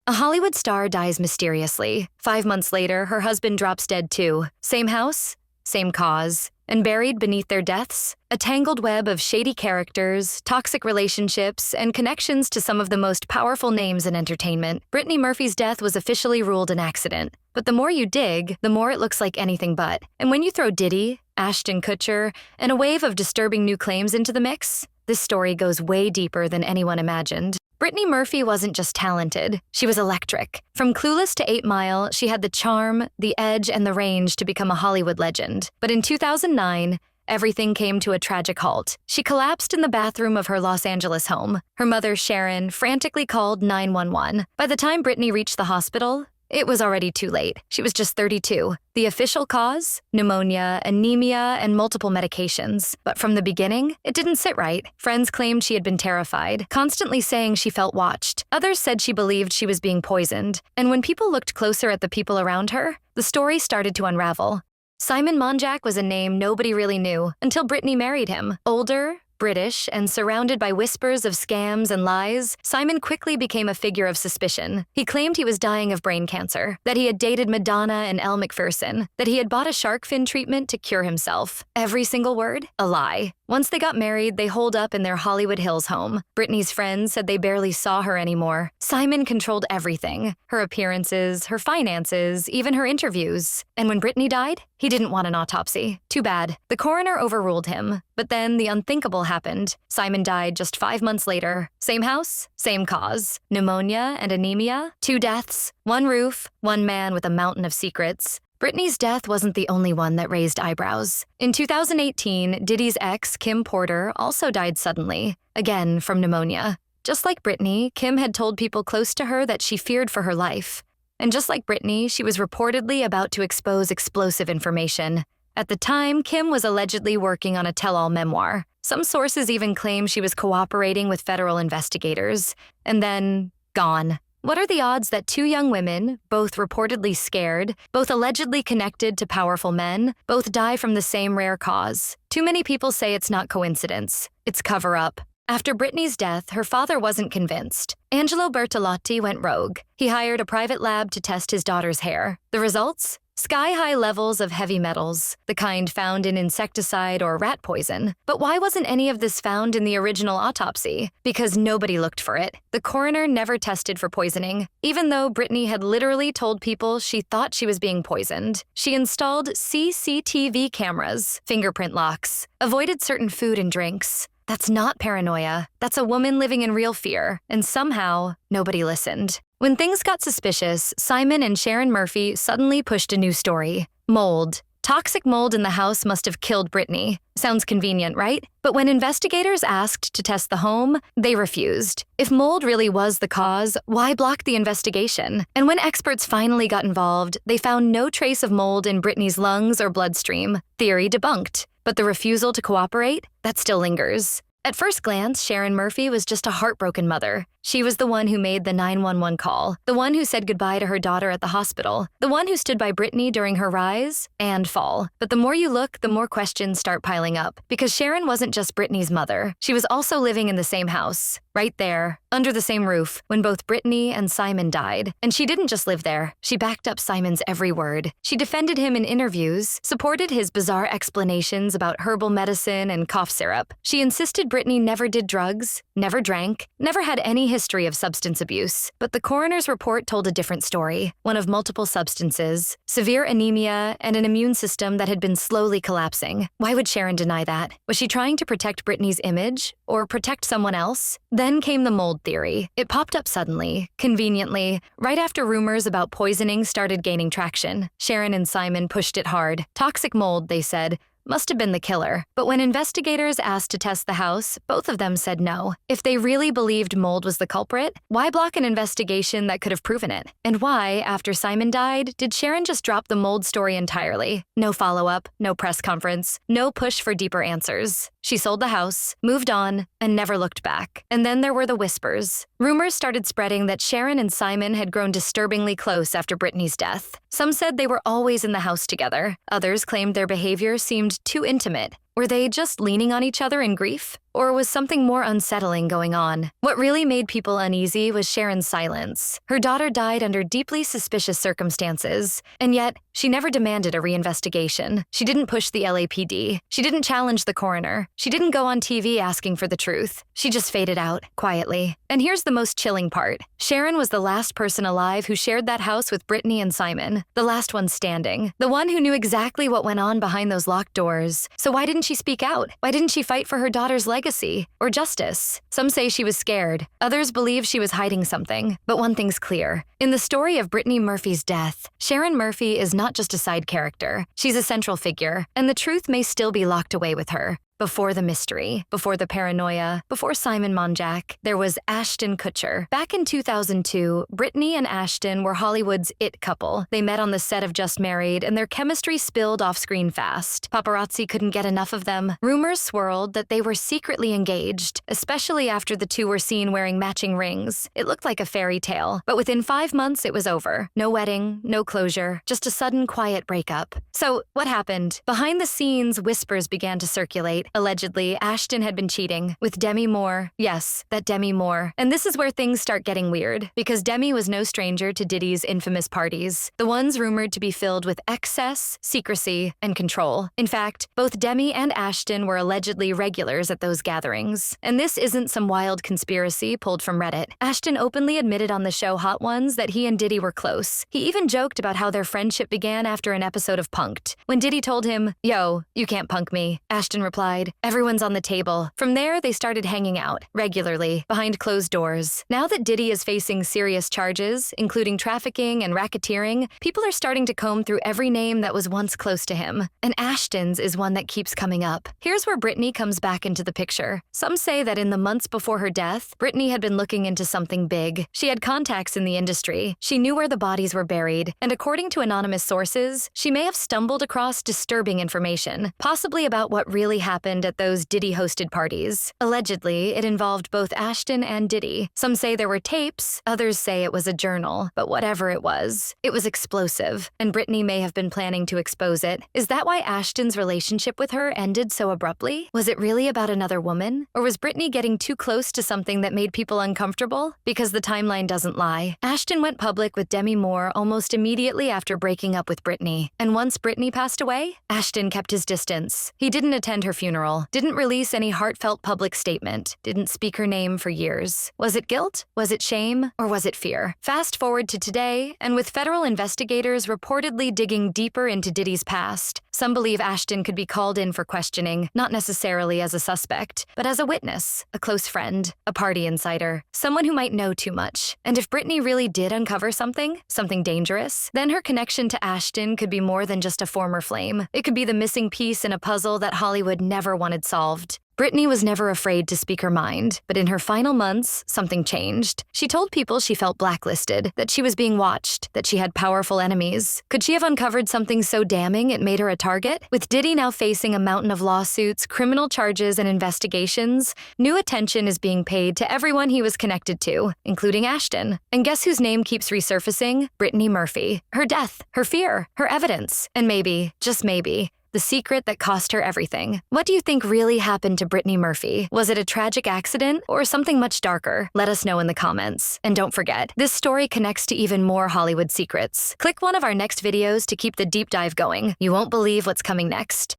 A Hollywood star dies mysteriously. 5 months later, her husband drops dead too. Same house, same cause. And buried beneath their deaths, a tangled web of shady characters, toxic relationships, and connections to some of the most powerful names in entertainment. Brittany Murphy's death was officially ruled an accident. But the more you dig, the more it looks like anything but. And when you throw Diddy, Ashton Kutcher, and a wave of disturbing new claims into the mix, this story goes way deeper than anyone imagined. Brittany Murphy wasn't just talented, she was electric. From Clueless to 8 Mile, she had the charm, the edge, and the range to become a Hollywood legend. But in 2009, everything came to a tragic halt. She collapsed in the bathroom of her Los Angeles home. Her mother, Sharon, frantically called 911. By the time Brittany reached the hospital, it was already too late. She was just 32. The official cause? Pneumonia, anemia, and multiple medications. But from the beginning, it didn't sit right. Friends claimed she had been terrified, constantly saying she felt watched. Others said she believed she was being poisoned. And when people looked closer at the people around her, the story started to unravel. Simon Monjack was a name nobody really knew until Brittany married him. Older, British, and surrounded by whispers of scams and lies, Simon quickly became a figure of suspicion. He claimed he was dying of brain cancer, that he had dated Madonna and Elle Macpherson, that he had bought a shark fin treatment to cure himself. Every single word? A lie. Once they got married, they holed up in their Hollywood Hills home. Brittany's friends said they barely saw her anymore. Simon controlled everything, her appearances, her finances, even her interviews. And when Brittany died, he didn't want an autopsy. Too bad. The coroner overruled him. But then the unthinkable happened. Simon died just 5 months later. Same house, same cause. Pneumonia and anemia. 2 deaths, 1 roof, 1 man with a mountain of secrets. Brittany's death wasn't the only one that raised eyebrows. In 2018, Diddy's ex, Kim Porter, also died suddenly, again from pneumonia. Just like Brittany, Kim had told people close to her that she feared for her life. And just like Brittany, she was reportedly about to expose explosive information. At the time, Kim was allegedly working on a tell-all memoir. Some sources even claim she was cooperating with federal investigators. And then, gone. What are the odds that 2 young women, both reportedly scared, both allegedly connected to powerful men, both die from the same rare cause? Too many people say it's not coincidence. It's cover-up. After Brittany's death, her father wasn't convinced. Angelo Bertolotti went rogue. He hired a private lab to test his daughter's hair. The results? Sky-high levels of heavy metals, the kind found in insecticide or rat poison. But why wasn't any of this found in the original autopsy? Because nobody looked for it. The coroner never tested for poisoning, even though Brittany had literally told people she thought she was being poisoned. She installed CCTV cameras, fingerprint locks, avoided certain food and drinks. That's not paranoia. That's a woman living in real fear, and somehow, nobody listened. When things got suspicious, Simon and Sharon Murphy suddenly pushed a new story. Mold. Toxic mold in the house must have killed Brittany. Sounds convenient, right? But when investigators asked to test the home, they refused. If mold really was the cause, why block the investigation? And when experts finally got involved, they found no trace of mold in Brittany's lungs or bloodstream. Theory debunked. But the refusal to cooperate? That still lingers. At first glance, Sharon Murphy was just a heartbroken mother. She was the one who made the 911 call, the one who said goodbye to her daughter at the hospital, the one who stood by Brittany during her rise and fall. But the more you look, the more questions start piling up. Because Sharon wasn't just Brittany's mother. She was also living in the same house, right there, under the same roof, when both Brittany and Simon died. And she didn't just live there. She backed up Simon's every word. She defended him in interviews, supported his bizarre explanations about herbal medicine and cough syrup. She insisted Brittany never did drugs, never drank, never had any history of substance abuse. But the coroner's report told a different story, one of multiple substances, severe anemia, and an immune system that had been slowly collapsing. Why would Sharon deny that? Was she trying to protect Brittany's image? Or protect someone else? Then came the mold theory. It popped up suddenly, conveniently, right after rumors about poisoning started gaining traction. Sharon and Simon pushed it hard. Toxic mold, they said, must have been the killer. But when investigators asked to test the house, both of them said no. If they really believed mold was the culprit, why block an investigation that could have proven it? And why, after Simon died, did Sharon just drop the mold story entirely? No follow-up, no press conference, no push for deeper answers. She sold the house, moved on, and never looked back. And then there were the whispers. Rumors started spreading that Sharon and Simon had grown disturbingly close after Brittany's death. Some said they were always in the house together. Others claimed their behavior seemed too intimate. Were they just leaning on each other in grief? Or was something more unsettling going on? What really made people uneasy was Sharon's silence. Her daughter died under deeply suspicious circumstances, and yet she never demanded a reinvestigation. She didn't push the LAPD. She didn't challenge the coroner. She didn't go on TV asking for the truth. She just faded out, quietly. And here's the most chilling part. Sharon was the last person alive who shared that house with Brittany and Simon, the last one standing, the one who knew exactly what went on behind those locked doors. So why didn't she speak out? Why didn't she fight for her daughter's legacy or justice? Some say she was scared. Others believe she was hiding something. But one thing's clear. In the story of Brittany Murphy's death, Sharon Murphy is not just a side character. She's a central figure, and the truth may still be locked away with her. Before the mystery, before the paranoia, before Simon Monjack, there was Ashton Kutcher. Back in 2002, Brittany and Ashton were Hollywood's it couple. They met on the set of Just Married, and their chemistry spilled off-screen fast. Paparazzi couldn't get enough of them. Rumors swirled that they were secretly engaged, especially after the two were seen wearing matching rings. It looked like a fairy tale, but within 5 months it was over. No wedding, no closure, just a sudden quiet breakup. So, what happened? Behind the scenes, whispers began to circulate. Allegedly, Ashton had been cheating with Demi Moore. Yes, that Demi Moore. And this is where things start getting weird, because Demi was no stranger to Diddy's infamous parties, the ones rumored to be filled with excess, secrecy, and control. In fact, both Demi and Ashton were allegedly regulars at those gatherings. And this isn't some wild conspiracy pulled from Reddit. Ashton openly admitted on the show Hot Ones that he and Diddy were close. He even joked about how their friendship began after an episode of Punk'd. When Diddy told him, "Yo, you can't punk me," Ashton replied, "Everyone's on the table." From there, they started hanging out, regularly, behind closed doors. Now that Diddy is facing serious charges, including trafficking and racketeering, people are starting to comb through every name that was once close to him. And Ashton's is one that keeps coming up. Here's where Brittany comes back into the picture. Some say that in the months before her death, Brittany had been looking into something big. She had contacts in the industry. She knew where the bodies were buried. And according to anonymous sources, she may have stumbled across disturbing information, possibly about what really happened at those Diddy-hosted parties. Allegedly, it involved both Ashton and Diddy. Some say there were tapes, others say it was a journal. But whatever it was explosive, and Brittany may have been planning to expose it. Is that why Ashton's relationship with her ended so abruptly? Was it really about another woman? Or was Brittany getting too close to something that made people uncomfortable? Because the timeline doesn't lie. Ashton went public with Demi Moore almost immediately after breaking up with Brittany. And once Brittany passed away, Ashton kept his distance. He didn't attend her funeral, didn't release any heartfelt public statement, didn't speak her name for years. Was it guilt? Was it shame? Or was it fear? Fast forward to today, and with federal investigators reportedly digging deeper into Diddy's past, some believe Ashton could be called in for questioning, not necessarily as a suspect, but as a witness, a close friend, a party insider, someone who might know too much. And if Brittany really did uncover something dangerous, then her connection to Ashton could be more than just a former flame. It could be the missing piece in a puzzle that Hollywood never wanted solved. Brittany was never afraid to speak her mind, but in her final months, something changed. She told people she felt blacklisted, that she was being watched, that she had powerful enemies. Could she have uncovered something so damning it made her a target? With Diddy now facing a mountain of lawsuits, criminal charges, and investigations, new attention is being paid to everyone he was connected to, including Ashton. And guess whose name keeps resurfacing? Brittany Murphy. Her death, her fear, her evidence, and maybe, just maybe, the secret that cost her everything. What do you think really happened to Brittany Murphy? Was it a tragic accident or something much darker? Let us know in the comments. And don't forget, this story connects to even more Hollywood secrets. Click one of our next videos to keep the deep dive going. You won't believe what's coming next.